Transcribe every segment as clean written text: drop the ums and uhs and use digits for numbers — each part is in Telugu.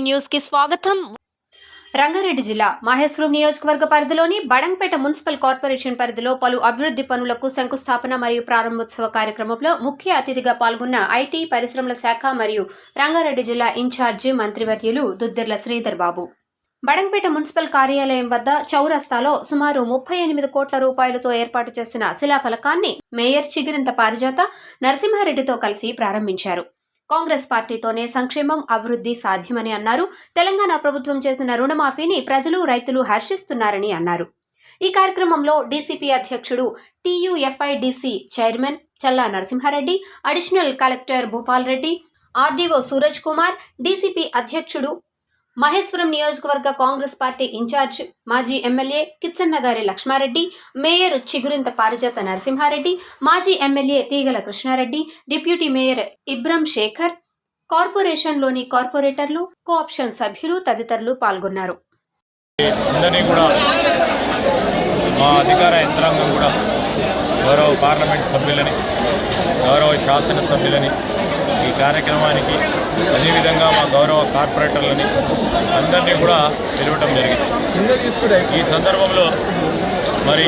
టీవీ న్యూస్ కి స్వాగతం. రంగారెడ్డి జిల్లా మహేశ్వరం నియోజకవర్గ పరిధిలోని బడంగపేట మున్సిపల్ కార్పొరేషన్ పరిధిలో పలు అభివృద్ధి పనులకు శంకుస్థాపన మరియు ప్రారంభోత్సవ కార్యక్రమంలో ముఖ్య అతిథిగా పాల్గొన్న ఐటీ పరిశ్రమల శాఖ మరియు రంగారెడ్డి జిల్లా ఇన్ఛార్జి మంత్రివర్యులు దుద్దిర్ల శ్రీధర్ బాబు. బడంగపేట మున్సిపల్ కార్యాలయం వద్ద చౌరస్తాలో సుమారు 38 కోట్ల రూపాయలతో ఏర్పాటు చేసిన శిలాఫలకాన్ని మేయర్ చిగురింత పారిజాత నరసింహారెడ్డితో కలిసి ప్రారంభించారు. కాంగ్రెస్ పార్టీతోనే సంక్షేమం అభివృద్ధి సాధ్యమని అన్నారు. తెలంగాణ ప్రభుత్వం చేసిన రుణమాఫీని ప్రజలు రైతులు హర్షిస్తున్నారని అన్నారు. ఈ కార్యక్రమంలో డీసీపీ అధ్యక్షుడు TUFIDC chairman Challa Narasimha Reddy, additional collector Bhupal Reddy, RDO Suraj Kumar, DCP అధ్యక్షుడు మహేశ్వరం నియోజకవర్గ కాంగ్రెస్ పార్టీ ఇన్ఛార్జ్ మాజీ ఎమ్మెల్యే కిచ్చన్నగారి లక్ష్మారెడ్డి, మేయర్ చిగురింత పారిజాత నరసింహారెడ్డి, మాజీ MLA Teegala Krishna Reddy, deputy mayor Ibraham Shekar, కార్పొరేషన్లోని కార్పొరేటర్లు, కోఆప్షన్ సభ్యులు తదితరులు పాల్గొన్నారు. అధికార యంత్రాంగం కూడా గౌరవ పార్లమెంట్ సభ్యులని, గౌరవ శాసన సభ్యులని, ఈ కార్యక్రమానికి అదేవిధంగా మా గౌరవ కార్పొరేటర్లని అందరినీ కూడా పిలవటం జరిగింది. ఈ సందర్భంలో మరి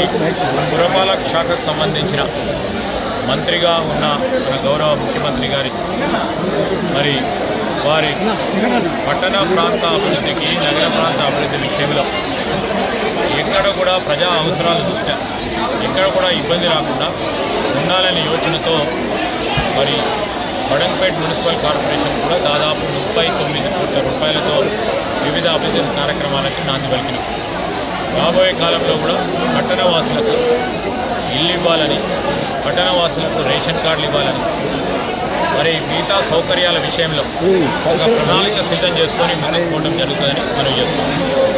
పురపాలక శాఖకు సంబంధించిన మంత్రిగా ఉన్న మన గౌరవ ముఖ్యమంత్రి గారి మరి వారి పట్టణ ప్రాంత అభివృద్ధికి, నగర ప్రాంత అభివృద్ధి విషయంలో ఎక్కడ కూడా ప్రజా అవసరాల దృష్ట్యా ఎక్కడ కూడా ఇబ్బంది రాకుండా ఉండాలనే యోచనతో మరి బడంగపేట మున్సిపల్ కార్పొరేషన్ కూడా దాదాపు 39 కోట్ల రూపాయలతో వివిధ అభివృద్ధి కార్యక్రమాలకి నాంది పలికినాం. రాబోయే కాలంలో కూడా పట్టణవాసులకు ఇల్లు ఇవ్వాలని, పట్టణవాసులకు రేషన్ కార్డులు ఇవ్వాలని, మరి మిగతా సౌకర్యాల విషయంలో ఒక ప్రణాళిక సిద్ధం చేసుకొని ముందుకు పోవడం జరుగుతుందని మనం చేస్తున్నాం.